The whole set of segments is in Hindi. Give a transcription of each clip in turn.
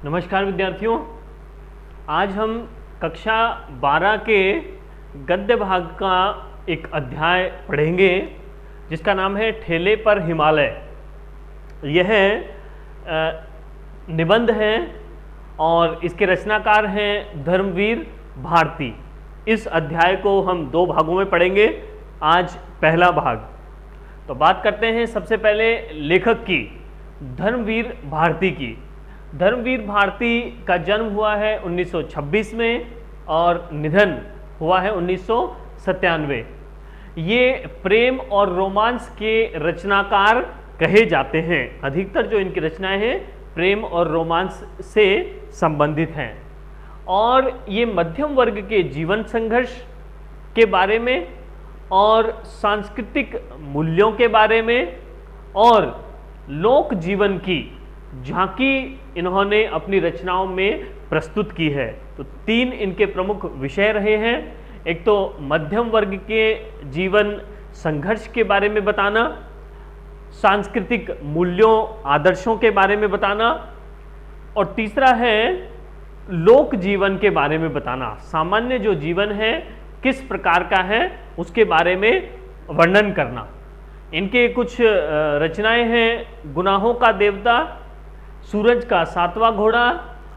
नमस्कार विद्यार्थियों, आज हम कक्षा 12 के गद्य भाग का एक अध्याय पढ़ेंगे जिसका नाम है ठेले पर हिमालय। यह निबंध है और इसके रचनाकार हैं धर्मवीर भारती। इस अध्याय को हम दो भागों में पढ़ेंगे। आज पहला भाग। तो बात करते हैं सबसे पहले लेखक की, धर्मवीर भारती की। धर्मवीर भारती का जन्म हुआ है 1926 में और निधन हुआ है 1997। ये प्रेम और रोमांस के रचनाकार कहे जाते हैं। अधिकतर जो इनकी रचनाएं हैं प्रेम और रोमांस से संबंधित हैं और ये मध्यम वर्ग के जीवन संघर्ष के बारे में और सांस्कृतिक मूल्यों के बारे में और लोक जीवन की झांकी इन्होंने अपनी रचनाओं में प्रस्तुत की है। तो तीन इनके प्रमुख विषय रहे हैं। एक तो मध्यम वर्ग के जीवन संघर्ष के बारे में बताना, सांस्कृतिक मूल्यों आदर्शों के बारे में बताना और तीसरा है लोक जीवन के बारे में बताना। सामान्य जो जीवन है किस प्रकार का है उसके बारे में वर्णन करना। इनके कुछ रचनाएं हैं गुनाहों का देवता, सूरज का सातवां घोड़ा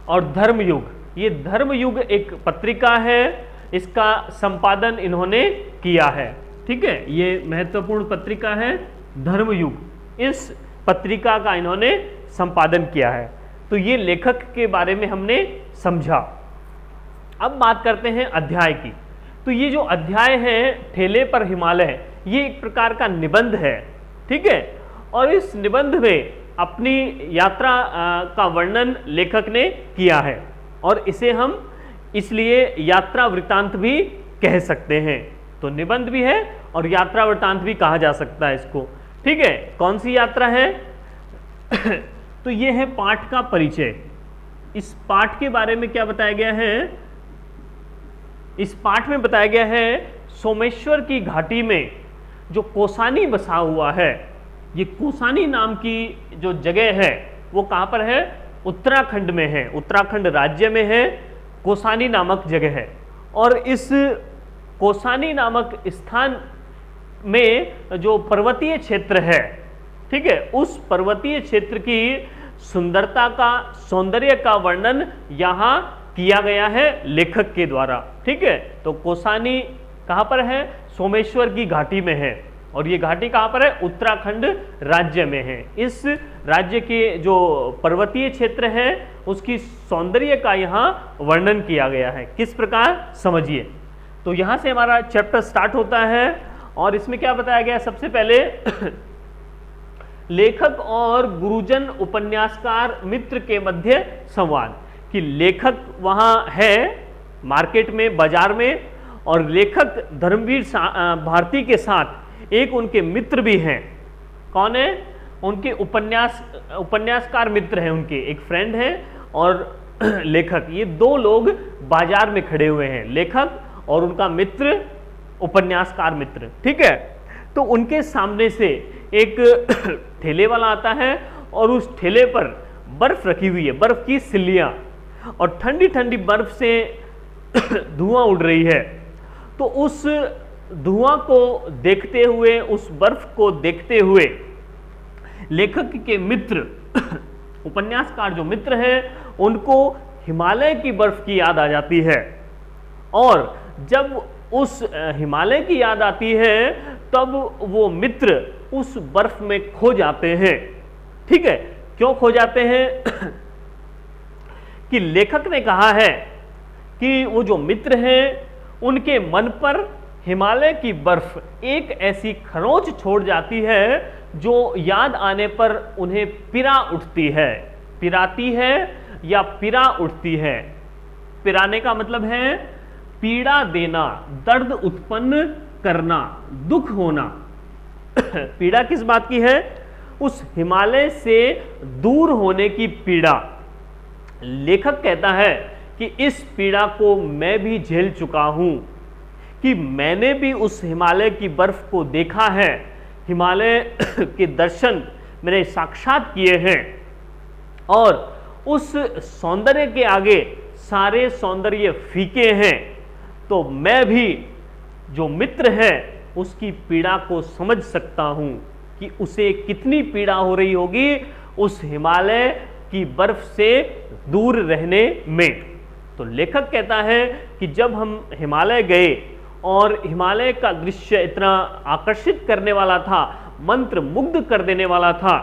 और धर्मयुग। ये धर्मयुग एक पत्रिका है, इसका संपादन इन्होंने किया है। ठीक है, ये महत्वपूर्ण पत्रिका है धर्मयुग। इस पत्रिका का इन्होंने संपादन किया है। तो ये लेखक के बारे में हमने समझा। अब बात करते हैं अध्याय की। तो ये जो अध्याय है ठेले पर हिमालय, ये एक प्रकार का निबंध है। ठीक है, और इस निबंध में अपनी यात्रा का वर्णन लेखक ने किया है और इसे हम इसलिए यात्रा वृत्तांत भी कह सकते हैं। तो निबंध भी है और यात्रा वृत्तांत भी कहा जा सकता है इसको। ठीक है, कौन सी यात्रा है? तो ये है पाठ का परिचय। इस पाठ के बारे में क्या बताया गया है? इस पाठ में बताया गया है सोमेश्वर की घाटी में जो कोसानी बसा हुआ है, ये कोसानी नाम की जो जगह है वो कहाँ पर है? उत्तराखंड में है। उत्तराखंड राज्य में है, कोसानी नामक जगह है। और इस कोसानी नामक स्थान में जो पर्वतीय क्षेत्र है, ठीक है, उस पर्वतीय क्षेत्र की सुंदरता का, सौंदर्य का वर्णन यहाँ किया गया है लेखक के द्वारा। ठीक है, तो कोसानी कहाँ पर है? सोमेश्वर की घाटी में है और ये घाटी कहाँ पर है? उत्तराखंड राज्य में है। इस राज्य के जो पर्वतीय क्षेत्र है उसकी सौंदर्य का यहाँ वर्णन किया गया है। किस प्रकार? समझिए। तो यहाँ से हमारा चैप्टर स्टार्ट होता है और इसमें क्या बताया गया? सबसे पहले लेखक और गुरुजन उपन्यासकार मित्र के मध्य संवाद। कि लेखक वहाँ है मार्केट में, बाजार में, और लेखक धर्मवीर भारती के साथ एक उनके मित्र भी हैं। कौन है? उनके उपन्यासकार मित्र हैं, उनके एक फ्रेंड है और लेखक। ये दो लोग बाजार में खड़े हुए हैं, लेखक और उनका मित्र, उपन्यासकार मित्र। ठीक है, तो उनके सामने से एक ठेले वाला आता है और उस ठेले पर बर्फ रखी हुई है, बर्फ की सिल्लियां, और ठंडी ठंडी बर्फ से धुआं उड़ रही है। तो उस धुआं को देखते हुए, उस बर्फ को देखते हुए लेखक के मित्र, उपन्यासकार जो मित्र हैं, उनको हिमालय की बर्फ की याद आ जाती है। और जब उस हिमालय की याद आती है तब वो मित्र उस बर्फ में खो जाते हैं। ठीक है, क्यों खो जाते हैं? कि लेखक ने कहा है कि वो जो मित्र हैं उनके मन पर हिमालय की बर्फ एक ऐसी खरोंच छोड़ जाती है जो याद आने पर उन्हें पिरा उठती है। पिराती है या पिरा उठती है। पिराने का मतलब है पीड़ा देना, दर्द उत्पन्न करना, दुख होना। पीड़ा किस बात की है? उस हिमालय से दूर होने की पीड़ा। लेखक कहता है कि इस पीड़ा को मैं भी झेल चुका हूं, कि मैंने भी उस हिमालय की बर्फ को देखा है, हिमालय के दर्शन मैंने साक्षात किए हैं और उस सौंदर्य के आगे सारे सौंदर्य फीके हैं, तो मैं भी जो मित्र है उसकी पीड़ा को समझ सकता हूं कि उसे कितनी पीड़ा हो रही होगी उस हिमालय की बर्फ से दूर रहने में। तो लेखक कहता है कि जब हम हिमालय गए और हिमालय का दृश्य इतना आकर्षित करने वाला था, मंत्र मुग्ध कर देने वाला था,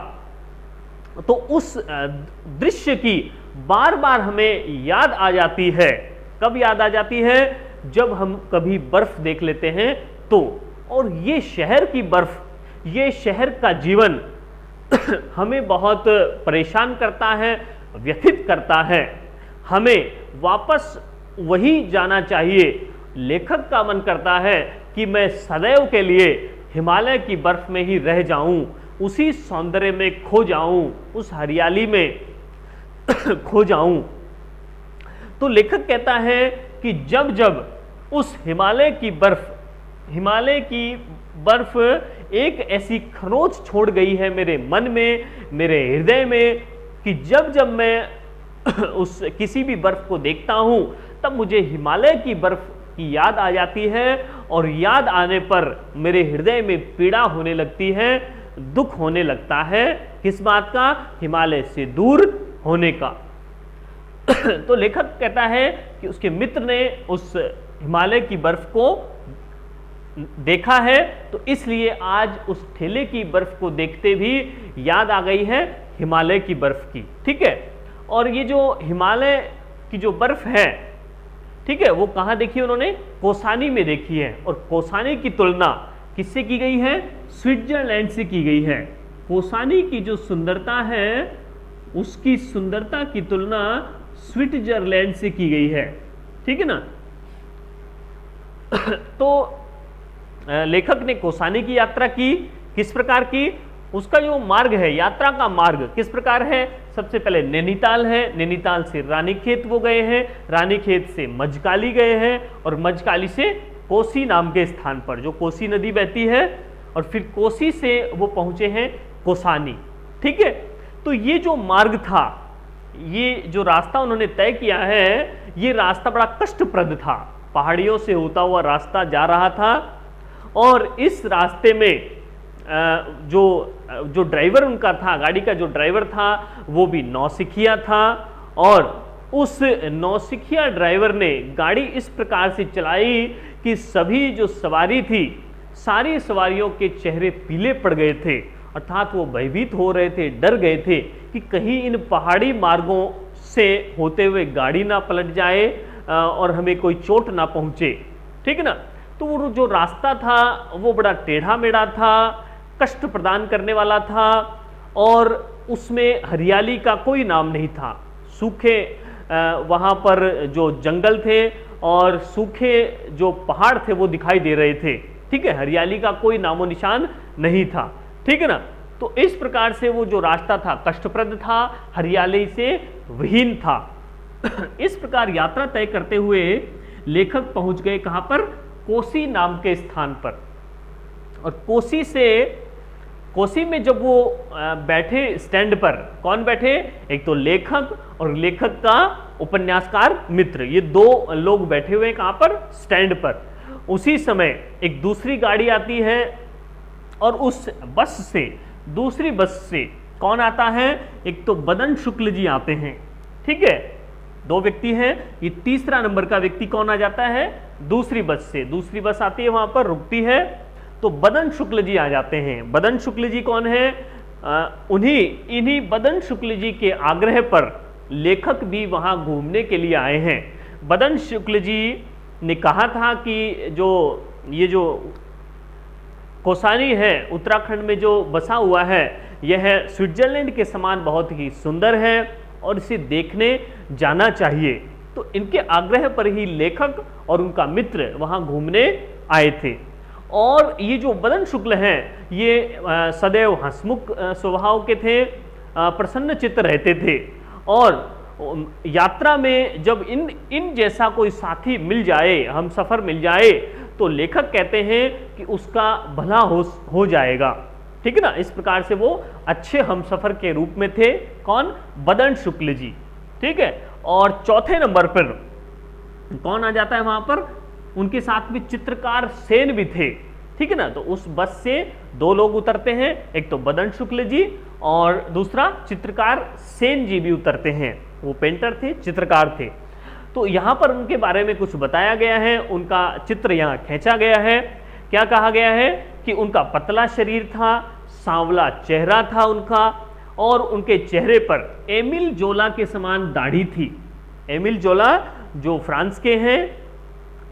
तो उस दृश्य की बार बार हमें याद आ जाती है। कब याद आ जाती है? जब हम कभी बर्फ देख लेते हैं तो। और ये शहर की बर्फ, ये शहर का जीवन हमें बहुत परेशान करता है, व्यथित करता है। हमें वापस वही जाना चाहिए। लेखक का मन करता है कि मैं सदैव के लिए हिमालय की बर्फ में ही रह जाऊं, उसी सौंदर्य में खो जाऊं, उस हरियाली में खो जाऊं। तो लेखक कहता है कि जब जब उस हिमालय की बर्फ एक ऐसी खरोंच छोड़ गई है मेरे मन में, मेरे हृदय में, कि जब जब मैं उस किसी भी बर्फ को देखता हूं तब मुझे हिमालय की बर्फ की याद आ जाती है, और याद आने पर मेरे हृदय में पीड़ा होने लगती है, दुख होने लगता है। किस बात का? हिमालय से दूर होने का। तो लेखक कहता है कि उसके मित्र ने उस हिमालय की बर्फ को देखा है, तो इसलिए आज उस ठेले की बर्फ को देखते भी याद आ गई है हिमालय की बर्फ की। ठीक है। और ये जो हिमालय की जो बर्फ है, ठीक है, वो कहां देखी उन्होंने? कोसानी में देखी है। और कोसानी की तुलना किससे की गई है? स्विट्जरलैंड से की गई है। कोसानी की जो सुंदरता है उसकी सुंदरता की तुलना स्विट्जरलैंड से की गई है। ठीक है ना। तो लेखक ने कोसानी की यात्रा की। किस प्रकार की? उसका जो मार्ग है, यात्रा का मार्ग किस प्रकार है? सबसे पहले नैनीताल है, नैनीताल से रानीखेत वो गए हैं, रानीखेत से मजकाली गए हैं, और मजकाली से कोसी नाम के स्थान पर, जो कोसी नदी बहती है, और फिर कोसी से वो पहुंचे हैं कोसानी। ठीक है। तो ये जो मार्ग था, ये जो रास्ता उन्होंने तय किया है, ये रास्ता बड़ा कष्टप्रद था। पहाड़ियों से होता हुआ रास्ता जा रहा था, और इस रास्ते में जो ड्राइवर उनका था, गाड़ी का जो ड्राइवर था, वो भी नौसिखिया था, और उस नौसिखिया ड्राइवर ने गाड़ी इस प्रकार से चलाई कि सभी जो सवारी थी, सारी सवारियों के चेहरे पीले पड़ गए थे, अर्थात वो भयभीत हो रहे थे, डर गए थे कि कहीं इन पहाड़ी मार्गों से होते हुए गाड़ी ना पलट जाए और हमें कोई चोट ना पहुंचे। ठीक है ना। तो वो जो रास्ता था वो बड़ा टेढ़ा मेढ़ा था, कष्ट प्रदान करने वाला था, और उसमें हरियाली का कोई नाम नहीं था। सूखे वहाँ पर जो जंगल थे और सूखे जो पहाड़ थे वो दिखाई दे रहे थे। ठीक है। हरियाली का कोई नामो निशान नहीं था। ठीक है ना। तो इस प्रकार से वो जो रास्ता था कष्टप्रद था, हरियाली से विहीन था। इस प्रकार यात्रा तय करते हुए लेखक पहुंच गए कहां पर? कोसी नाम के स्थान पर। और कोसी में जब वो बैठे स्टैंड पर, कौन बैठे? एक तो लेखक और लेखक का उपन्यासकार मित्र, ये दो लोग बैठे हुए कहां पर? स्टैंड पर। उसी समय एक दूसरी गाड़ी आती है, और उस बस से, दूसरी बस से कौन आता है? एक तो बदन शुक्ल जी आते हैं। ठीक है। दो व्यक्ति हैं। ये तीसरा नंबर का व्यक्ति कौन आ जाता है? दूसरी बस से। दूसरी बस आती है, वहां पर रुकती है, तो बदन शुक्ल जी आ जाते हैं। बदन शुक्ल जी कौन है? इन्हीं बदन शुक्ल जी के आग्रह पर लेखक भी वहां घूमने के लिए आए हैं। बदन शुक्ल जी ने कहा था कि ये जो कोसानी है, उत्तराखंड में जो बसा हुआ है, यह स्विट्जरलैंड के समान बहुत ही सुंदर है और इसे देखने जाना चाहिए। तो इनके आग्रह पर ही लेखक और उनका मित्र वहां घूमने आए थे। और ये जो बदन शुक्ल हैं, ये सदैव हंसमुख स्वभाव के थे, प्रसन्न चित्त रहते थे, और यात्रा में जब इन जैसा कोई साथी मिल जाए, हम सफर मिल जाए, तो लेखक कहते हैं कि उसका भला हो जाएगा। ठीक है ना। इस प्रकार से वो अच्छे हमसफर के रूप में थे। कौन? बदन शुक्ल जी। ठीक है। और चौथे नंबर पर कौन आ जाता है वहां पर, उनके साथ में चित्रकार सेन भी थे, ठीक है ना। तो उस बस से दो लोग उतरते हैं, एक तो बदन शुक्ल जी और दूसरा चित्रकार सेन जी भी उतरते हैं। वो पेंटर थे, चित्रकार थे। तो यहाँ पर उनके बारे में कुछ बताया गया है, उनका चित्र यहाँ खींचा गया है। क्या कहा गया है कि उनका पतला शरीर था, सांवला चेहरा था उनका, और उनके चेहरे पर एमिल जोला के समान दाढ़ी थी। एमिल जोला जो फ्रांस के हैं,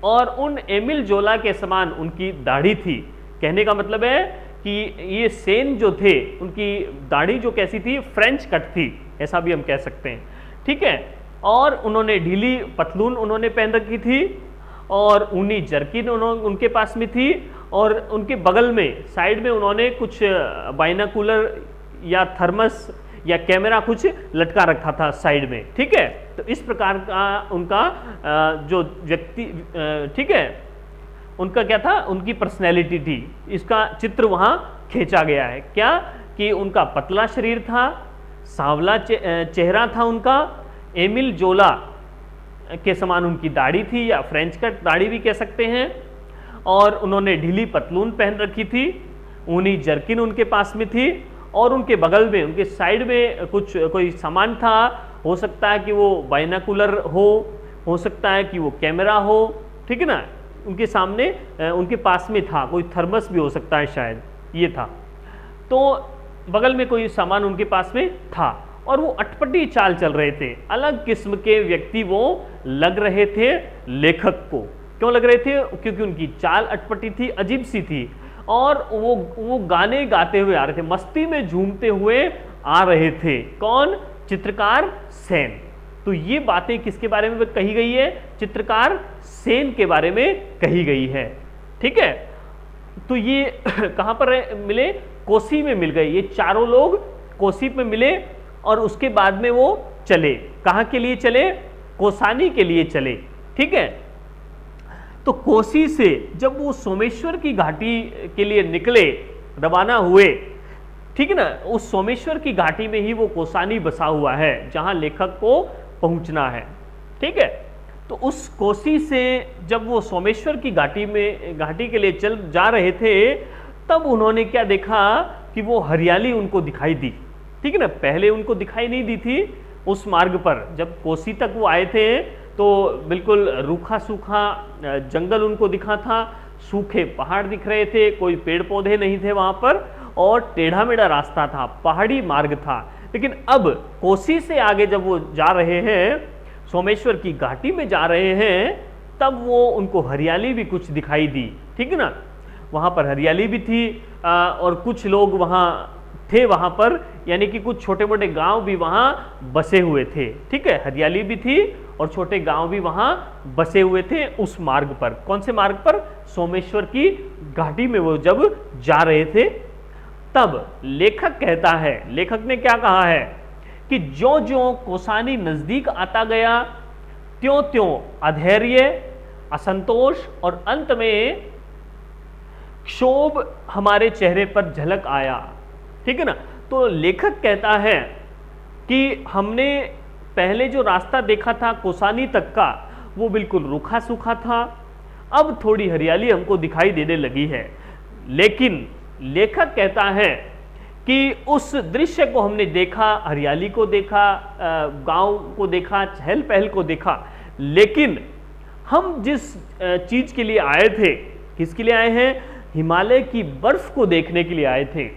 और उन एमिल जोला के समान उनकी दाढ़ी थी। कहने का मतलब है कि ये सेन जो थे उनकी दाढ़ी जो कैसी थी, फ्रेंच कट थी, ऐसा भी हम कह सकते हैं, ठीक है। और उन्होंने ढीली पतलून उन्होंने पहन रखी थी, और ऊनी जर्किन उनके पास में थी, और उनके बगल में साइड में उन्होंने कुछ बाइनाकुलर या थर्मस या कैमरा कुछ लटका रखा था साइड में, ठीक है। तो इस प्रकार का उनका जो व्यक्ति, ठीक है, उनका क्या था, उनकी पर्सनैलिटी थी। इसका चित्र वहां खींचा गया है। क्या कि उनका पतला शरीर था, सांवला चेहरा था उनका, एमिल जोला के समान उनकी दाढ़ी थी, या फ्रेंच कट दाढ़ी भी कह सकते हैं, और उन्होंने ढीली पतलून पहन रखी थी, ऊनी जर्किन उनके पास में थी, और उनके बगल में, उनके साइड में कुछ कोई सामान था। हो सकता है कि वो बाइनाकुलर हो सकता है कि वो कैमरा हो, ठीक है ना। उनके सामने, उनके पास में था, कोई थर्मस भी हो सकता है शायद, ये था। तो बगल में कोई सामान उनके पास में था, और वो अटपटी चाल चल रहे थे। अलग किस्म के व्यक्ति वो लग रहे थे लेखक को। क्यों लग रहे थे? क्योंकि उनकी चाल अटपटी थी, अजीब सी थी, और वो गाने गाते हुए आ रहे थे, मस्ती में झूमते हुए आ रहे थे। कौन? चित्रकार सेन। तो ये बातें किसके बारे में कही गई है? चित्रकार सेन के बारे में कही गई है, ठीक है। तो ये कहां पर मिले? कोसी में मिल गए। ये चारों लोग कोसी में मिले, और उसके बाद में वो चले। कहां के लिए चले? कोसानी के लिए चले, ठीक है। तो कोसी से जब वो सोमेश्वर की घाटी के लिए निकले, रवाना हुए, ठीक है ना, उस सोमेश्वर की घाटी में ही वो कोसानी बसा हुआ है जहां लेखक को पहुंचना है, ठीक है। तो उस कोसी से जब वो सोमेश्वर की घाटी के लिए चल जा रहे थे, तब उन्होंने क्या देखा कि वो हरियाली उनको दिखाई दी, ठीक है ना। पहले उनको दिखाई नहीं दी थी उस मार्ग पर। जब कोसी तक वो आए थे तो बिल्कुल रूखा सूखा जंगल उनको दिखा था, सूखे पहाड़ दिख रहे थे, कोई पेड़ पौधे नहीं थे वहां पर, और टेढ़ा मेढ़ा रास्ता था, पहाड़ी मार्ग था। लेकिन अब कोसी से आगे जब वो जा रहे हैं, सोमेश्वर की घाटी में जा रहे हैं, तब वो उनको हरियाली भी कुछ दिखाई दी, ठीक है ना। वहां पर हरियाली भी थी, और कुछ लोग वहां थे वहां पर, यानी कि कुछ छोटे मोटे गांव भी वहां बसे हुए थे, ठीक है। हरियाली भी थी और छोटे गांव भी वहां बसे हुए थे उस मार्ग पर। कौन से मार्ग पर? सोमेश्वर की घाटी में वो जब जा रहे थे, तब लेखक कहता है, लेखक ने क्या कहा है कि ज्यों ज्यों कोसानी नजदीक आता गया, त्यों त्यों अधैर्य, असंतोष और अंत में क्षोभ हमारे चेहरे पर झलक आया, ठीक है ना। तो लेखक कहता है कि हमने पहले जो रास्ता देखा था कोसानी तक का, वो बिल्कुल रूखा सूखा था, अब थोड़ी हरियाली हमको दिखाई देने लगी है। लेकिन लेखक कहता है कि उस दृश्य को हमने देखा, हरियाली को देखा, गांव को देखा, चहल पहल को देखा, लेकिन हम जिस चीज के लिए आए थे, किसके लिए आए हैं? हिमालय की बर्फ को देखने के लिए आए थे।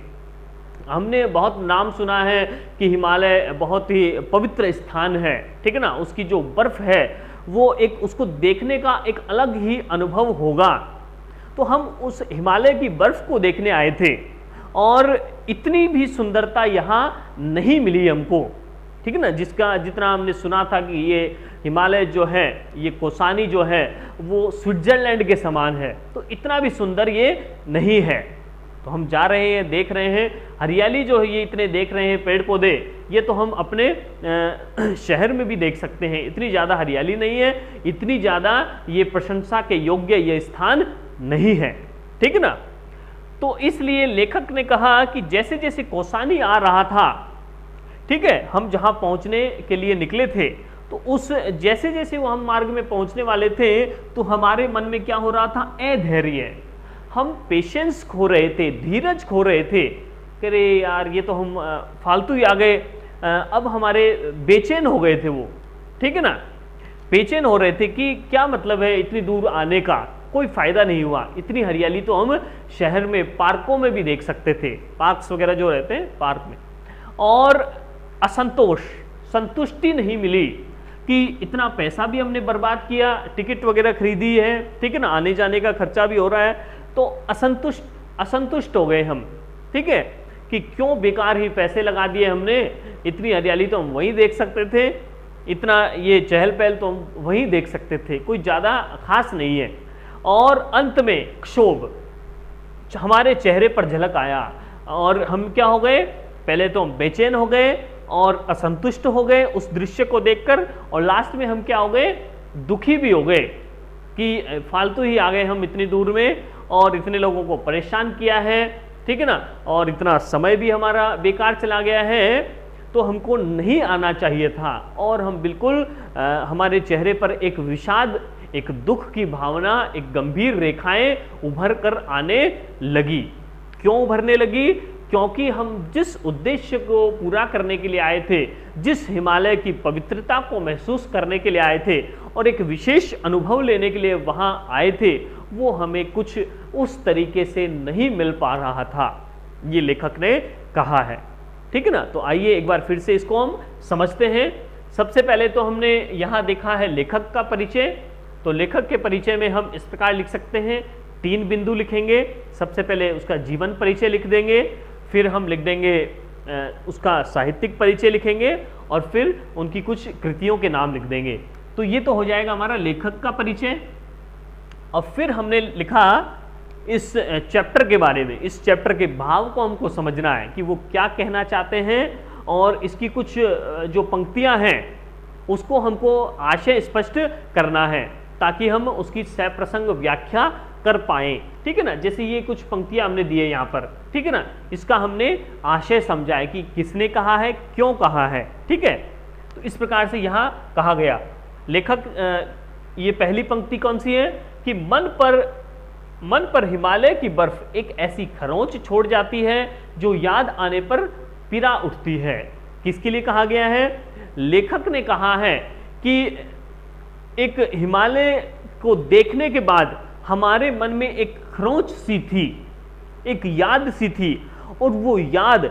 हमने बहुत नाम सुना है कि हिमालय बहुत ही पवित्र स्थान है, ठीक है ना। उसकी जो बर्फ है वो एक, उसको देखने का एक अलग ही अनुभव होगा। तो हम उस हिमालय की बर्फ को देखने आए थे, और इतनी भी सुंदरता यहाँ नहीं मिली हमको, ठीक है ना। जितना हमने सुना था कि ये हिमालय जो है, ये कोसानी जो है, वो स्विट्जरलैंड के समान है, तो इतना भी सुंदर ये नहीं है। तो हम जा रहे हैं, देख रहे हैं हरियाली जो है, ये इतने देख रहे हैं, पेड़ पौधे, ये तो हम अपने शहर में भी देख सकते हैं। इतनी ज़्यादा हरियाली नहीं है, इतनी ज़्यादा ये प्रशंसा के योग्य ये स्थान नहीं है, ठीक है ना। तो इसलिए लेखक ने कहा कि जैसे जैसे कोसानी आ रहा था, ठीक है, हम जहां पहुंचने के लिए निकले थे तो उस जैसे जैसे वो हम मार्ग में पहुंचने वाले थे तो हमारे मन में क्या हो रहा था, अधैर्य, हम पेशेंस खो रहे थे, धीरज खो रहे थे। अरे यार ये तो हम फालतू ही आ गए, अब हमारे बेचैन हो गए थे वो, ठीक है ना, बेचैन हो रहे थे कि क्या मतलब है इतनी दूर आने का, कोई फायदा नहीं हुआ। इतनी हरियाली तो हम शहर में पार्कों में भी देख सकते थे, पार्क्स वगैरह जो रहते हैं पार्क में। और असंतोष, संतुष्टि नहीं मिली कि इतना पैसा भी हमने बर्बाद किया, टिकट वगैरह खरीदी है, ठीक है ना, आने जाने का खर्चा भी हो रहा है, तो असंतुष्ट हो गए हम, ठीक है, कि क्यों बेकार ही पैसे लगा दिए हमने, इतनी हरियाली तो हम वहीं देख सकते थे, इतना ये चहल पहल तो हम वहीं देख सकते थे, कोई ज़्यादा खास नहीं है। और अंत में क्षोभ हमारे चेहरे पर झलक आया और हम क्या हो गए, पहले तो हम बेचैन हो गए और असंतुष्ट हो गए उस दृश्य को देखकर, और लास्ट में हम क्या हो गए, दुखी भी हो गए कि फालतू ही आ गए हम इतनी दूर में और इतने लोगों को परेशान किया है, ठीक है ना, और इतना समय भी हमारा बेकार चला गया है, तो हमको नहीं आना चाहिए था। और हम बिल्कुल हमारे चेहरे पर एक विषाद, एक दुख की भावना, एक गंभीर रेखाएं उभर कर आने लगी। क्यों उभरने लगी? क्योंकि हम जिस उद्देश्य को पूरा करने के लिए आए थे, जिस हिमालय की पवित्रता को महसूस करने के लिए आए थे और एक विशेष अनुभव लेने के लिए वहां आए थे, वो हमें कुछ उस तरीके से नहीं मिल पा रहा था, ये लेखक ने कहा है, ठीक है ना। तो आइए एक बार फिर से इसको हम समझते हैं। सबसे पहले तो हमने यहाँ देखा है लेखक का परिचय, तो लेखक के परिचय में हम इस प्रकार लिख सकते हैं, 3 बिंदु लिखेंगे। सबसे पहले उसका जीवन परिचय लिख देंगे, फिर हम लिख देंगे उसका साहित्यिक परिचय लिखेंगे, और फिर उनकी कुछ कृतियों के नाम लिख देंगे। तो ये तो हो जाएगा हमारा लेखक का परिचय। और फिर हमने लिखा इस चैप्टर के बारे में, इस चैप्टर के भाव को हमको समझना है कि वो क्या कहना चाहते हैं, और इसकी कुछ जो पंक्तियां हैं उसको हमको आशय स्पष्ट करना है ताकि हम उसकी सप्रसंग व्याख्या कर पाएं, ठीक है ना। जैसे ये कुछ पंक्तियां हमने दी है यहाँ पर, ठीक है ना, इसका हमने आशय समझा है कि किसने कहा है, क्यों कहा है, ठीक है। तो इस प्रकार से यहाँ कहा गया। लेखक ये पहली पंक्ति कौन सी है कि मन पर हिमालय की बर्फ एक ऐसी खरोंच छोड़ जाती है जो याद आने पर पिरा उठती है। किसके लिए कहा गया है? लेखक ने कहा है कि एक हिमालय को देखने के बाद हमारे मन में एक खरोंच सी थी, एक याद सी थी, और वो याद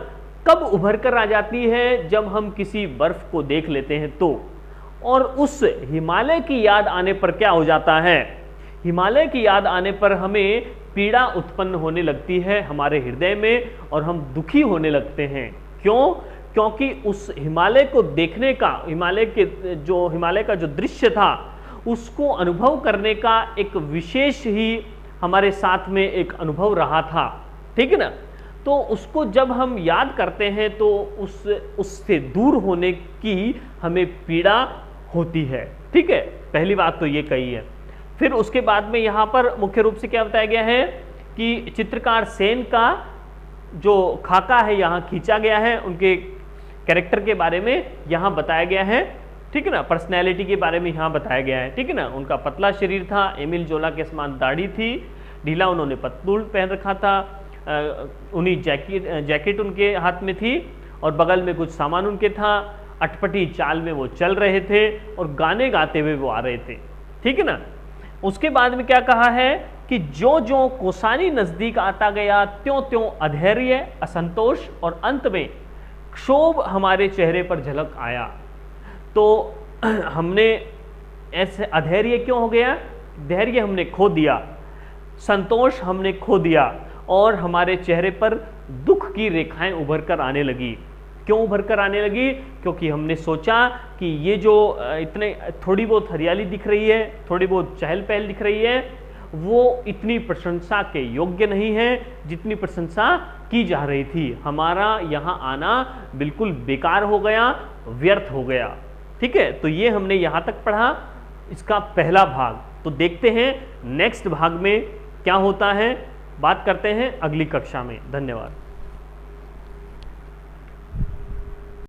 कब उभर कर आ जाती है? जब हम किसी बर्फ को देख लेते हैं तो। और उस हिमालय की याद आने पर क्या हो जाता है? हिमालय की याद आने पर हमें पीड़ा उत्पन्न होने लगती है हमारे हृदय में, और हम दुखी होने लगते हैं। क्यों? क्योंकि उस हिमालय को देखने का, हिमालय का जो दृश्य था उसको अनुभव करने का एक विशेष ही हमारे साथ में एक अनुभव रहा था, ठीक है ना। तो उसको जब हम याद करते हैं तो उससे दूर होने की हमें पीड़ा होती है, ठीक है। पहली बात तो ये कही है। फिर उसके बाद में यहाँ पर मुख्य रूप से क्या बताया गया है कि चित्रकार सेन का जो खाका है यहाँ खींचा गया है, उनके कैरेक्टर के बारे में यहाँ बताया गया है, ठीक है ना। पर्सनैलिटी के बारे में यहाँ बताया गया है, ठीक है ना। उनका पतला शरीर था, एमिल जोला के समान दाढ़ी थी, ढीला उन्होंने पतलून पहन रखा था, उन्हीं जैकेट उनके हाथ में थी, और बगल में कुछ सामान उनके था, अटपटी चाल में वो चल रहे थे और गाने गाते हुए वो आ रहे थे, ठीक है ना। उसके बाद में क्या कहा है कि जो जो कोसानी नजदीक आता गया त्यों त्यों अधैर्य, असंतोष और अंत में क्षोभ हमारे चेहरे पर झलक आया। तो हमने ऐसे अधैर्य क्यों हो गया? धैर्य हमने खो दिया, संतोष हमने खो दिया, और हमारे चेहरे पर दुख की रेखाएं उभर कर आने लगी। क्यों उभर कर आने लगी? क्योंकि हमने सोचा कि ये जो इतने थोड़ी बहुत हरियाली दिख रही है, थोड़ी बहुत चहल पहल दिख रही है, वो इतनी प्रशंसा के योग्य नहीं है जितनी प्रशंसा की जा रही थी। हमारा यहाँ आना बिल्कुल बेकार हो गया, व्यर्थ हो गया, ठीक है। तो ये हमने यहाँ तक पढ़ा, इसका पहला भाग। तो देखते हैं नेक्स्ट भाग में क्या होता है, बात करते हैं अगली कक्षा में। धन्यवाद।